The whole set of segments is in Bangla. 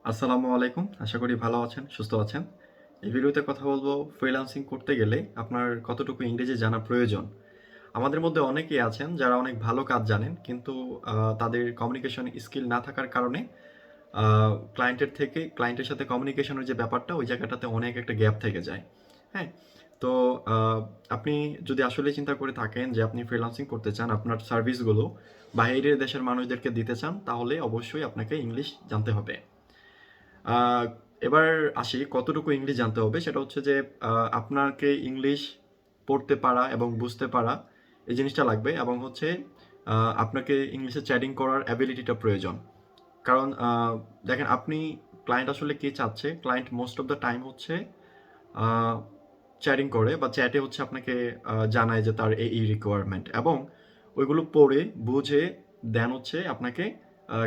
আসসালামু আলাইকুম। আশা করি ভালো আছেন, সুস্থ আছেন। এই ভিডিওতে কথা বলবো ফ্রিল্যান্সিং করতে গেলে আপনার কতটুকু ইংরেজি জানা প্রয়োজন। আমাদের মধ্যে অনেকেই আছেন যারা অনেক ভালো কাজ জানেন কিন্তু তাদের কমিউনিকেশন স্কিল না থাকার কারণে আ ক্লায়েন্টের সাথে কমিউনিকেশনের যে ব্যাপারটা ওই জায়গাটাতে অনেক একটা গ্যাপ থেকে যায়। হ্যাঁ? তো আ আপনি যদি আসলেই চিন্তা করে থাকেন যে আপনি ফ্রিল্যান্সিং করতে চান, আপনার সার্ভিসগুলো বাহিরের দেশের মানুষদেরকে দিতে চান তাহলে অবশ্যই আপনাকে ইংলিশ জানতে হবে। আ এবার আসি কতটুকু ইংলিশ জানতে হবে সেটা হচ্ছে যে আপনাকে ইংলিশ পড়তে পারা এবং বুঝতে পারা এই জিনিসটা লাগবে এবং হচ্ছে আ আপনাকে ইংলিশে চ্যাটিং করার অ্যাবিলিটিটা প্রয়োজন। কারণ দেখেন আপনি ক্লায়েন্ট আসলে কি চাচ্ছে? Client most of the time হচ্ছে আ চ্যাটিং করে বা চ্যাটে হচ্ছে আপনাকে জানায় যে তার এই রিকোয়ারমেন্ট এবং ওইগুলো পড়ে বুঝে দেন হচ্ছে আপনাকে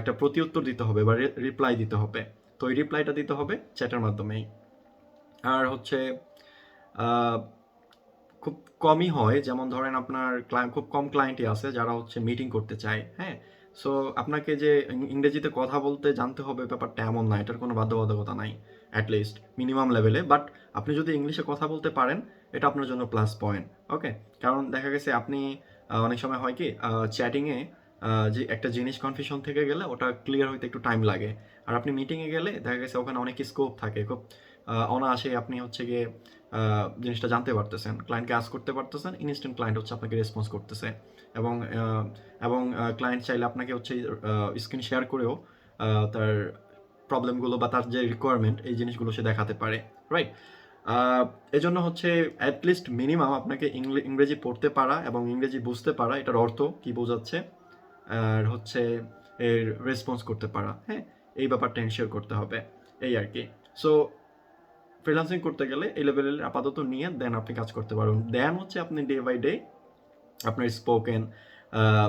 একটা প্রতিউত্তর দিতে হবে বা রিপ্লাই দিতে হবে। তো এই রিপ্লাইটা দিতে হবে চ্যাটের মাধ্যমেই। আর হচ্ছে আ খুব কমই হয় যেমন ধরেন আপনার খুব কম ক্লায়েন্টই আছে যারা হচ্ছে মিটিং করতে চায়, হ্যাঁ? সো আপনাকে যে ইংরেজিতে কথা বলতে জানতে হবে ব্যাপারটা এমন না। এটার কোনো বাধ্যবাধকতা নাই। এট লিস্ট মিনিমাম লেভেলে। বাট আপনি যদি ইংলিশে কথা বলতে পারেন, এটা আপনার জন্য প্লাস পয়েন্ট। ওকে? কারণ দেখা গেছে আপনি অনেক সময় হয় কি চ্যাটিংয়ে যে একটা জিনিস কনফিউশন থেকে গেলে ওটা ক্লিয়ার হইতে একটু টাইম লাগে। আর আপনি মিটিংয়ে গেলে দেখা গেছে ওখানে অনেক স্কোপ থাকে। খুব অনায়াসেই আপনি হচ্ছে গিয়ে আ জিনিসটা জানতে পারতেছেন। ক্লায়েন্টকে আস্ক করতে পারতেছেন। ইনস্ট্যান্ট ক্লায়েন্ট হচ্ছে আপনাকে রেসপন্স করতেছে। এবং ক্লায়েন্ট চাইলে আপনাকে হচ্ছে স্ক্রিন শেয়ার করেও তার প্রবলেমগুলো বা তার যে রিকোয়ারমেন্ট এই জিনিসগুলো সে দেখাতে পারে। রাইট? আ এজন্য হচ্ছে এট লিস্ট মিনিমাম আপনাকে ইংরেজি পড়তে পারা এবং ইংরেজি বুঝতে পারা এটার অর্থ কি বোঝাচ্ছে, আর হচ্ছে এর রেসপন্স করতে পারা। হ্যাঁ? এই ব্যাপারটা এনশিওর করতে হবে। এই আরকি। সো ফ্রিল্যান্সিং করতে গেলে এই লেভেলের আপাতত নিয়ে দেন আপনি কাজ করতে পারবেন। দেন হচ্ছে আপনি ডে বাই ডে আপনার স্পোকেন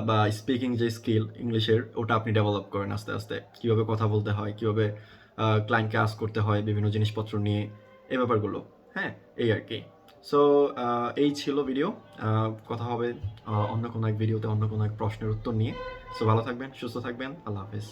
বা স্পিকিং যে স্কিল ইংলিশের ওটা আপনি ডেভেলপ করেন আস্তে, আস্তে। কিভাবে কথা বলতে হয়, কিভাবে ক্লায়েন্টকে আস্ক করতে হয় বিভিন্ন জিনিসপত্র নিয়ে, এই ব্যাপারগুলো। হ্যাঁ? এই আরকি। সো এই ছিল ভিডিও। কথা হবে অন্য কোনো এক ভিডিওতে অন্য কোনো এক প্রশ্নের উত্তর নিয়ে। সো ভালো থাকবেন, সুস্থ থাকবেন। আল্লাহ হাফেজ।